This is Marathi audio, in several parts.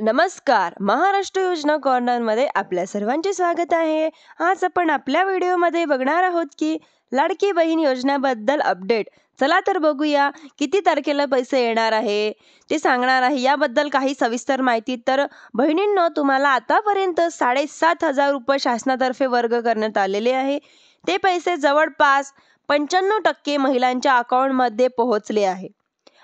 नमस्कार. महाराष्ट्र योजना कॉर्नरमध्ये आपल्या सर्वांचे स्वागत आहे. आज आपण आपल्या व्हिडिओमध्ये बघणार आहोत की लाडकी बहीण योजनेबद्दल अपडेट. चला तर बघूया किती तारखेला पैसे येणार आहे ते सांगणार आहे. याबद्दल काही सविस्तर माहिती. तर बहिणींनो, तुम्हाला आतापर्यंत 7,500 रुपये शासनातर्फे वर्ग करण्यात आलेले आहे. ते पैसे जवळपास 95% महिलांच्या अकाउंटमध्ये पोहोचले आहे.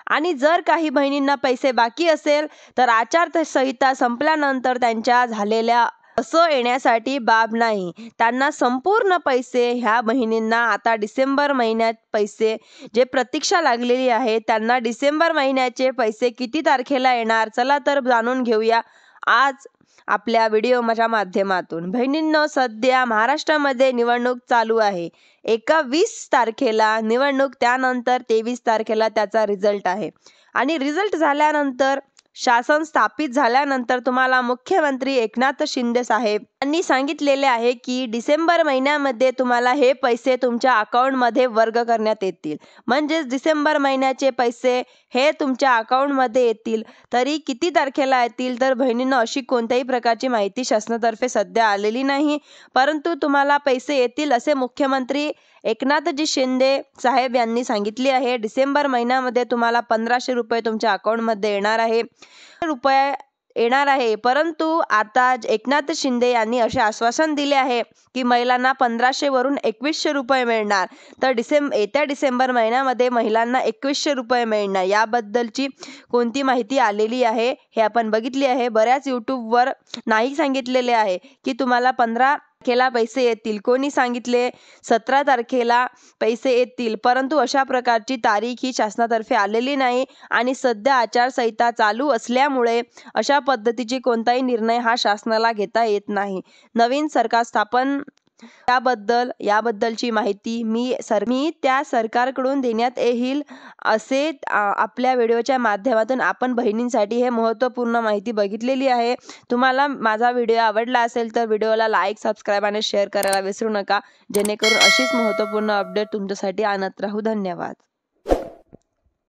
आणि जर काही बहिणींना पैसे बाकी असेल तर आचारसंहिता संपल्यानंतर त्यांच्या झालेल्या असं येण्यासाठी बाब नाही. त्यांना संपूर्ण पैसे ह्या बहिणींना आता डिसेंबर महिन्यात पैसे जे प्रतीक्षा लागलेली आहे त्यांना डिसेंबर महिन्याचे पैसे किती तारखेला येणार, चला तर जाणून घेऊया आज आपल्या व्हिडिओच्या माध्यमातून. बहिणींनो, सध्या महाराष्ट्रामध्ये निवडणूक चालू आहे. एका 20 तारखेला निवडणूक, त्यानंतर 23 तारखेला त्याचा रिझल्ट आहे. आणि रिझल्ट झाल्यानंतर शासन स्थापित झाल्यानंतर तुम्हाला मुख्यमंत्री एकनाथ शिंदे साहेब यांनी सांगितलेले आहे की डिसेंबर महिन्यामध्ये तुम्हाला हे पैसे तुमच्या अकाउंटमध्ये वर्ग करण्यात येतील. म्हणजेच डिसेंबर महिन्याचे पैसे हे तुमच्या अकाउंटमध्ये येतील. तरी किती तारखेला येतील तर बहिणींनो, अशी कोणत्याही प्रकारची माहिती शासनातर्फे सध्या आलेली नाही. परंतु तुम्हाला पैसे येतील असे मुख्यमंत्री एकनाथजी शिंदे साहेब यांनी सांगितले आहे. डिसेंबर महिन्यामध्ये तुम्हाला 1,500 रुपये तुमच्या अकाउंटमध्ये येणार आहे. परंतु आता एकनाथ शिंदे यांनी असे आश्वासन दिले आहे की महिलांना 1,500 वरून 2,100 रुपये मिळणार. तर येत्या डिसेंबर महिन्यामध्ये महिलांना 2,100 रुपये मिळणार. याबद्दलची कोणती माहिती आलेली आहे हे आपण बघितली आहे. बऱ्याच यूट्यूबवर नाही सांगितलेले आहे की तुम्हाला 15 तारखेला पैसे येतील, कोणी सांगितले 17 तारखेला पैसे येतील. परंतु अशा प्रकारची तारीख ही शासनातर्फे आलेली नाही. आणि सध्या आचारसंहिता चालू असल्यामुळे अशा पद्धतीची कोणताही निर्णय हा शासनाला घेता येत नाही. नवीन सरकार स्थापन याबद्दलची माहिती मी त्या सरकारकडून देण्यात येईल असे आपल्या व्हिडिओच्या माध्यमातून आपण बहिणींसाठी हे महत्त्वपूर्ण माहिती बघितलेली आहे. तुम्हाला माझा व्हिडिओ आवडला असेल तर व्हिडिओला लाईक, सबस्क्राईब आणि शेअर करायला विसरू नका, जेणेकरून अशीच महत्त्वपूर्ण अपडेट तुमच्यासाठी आणत राहू. धन्यवाद.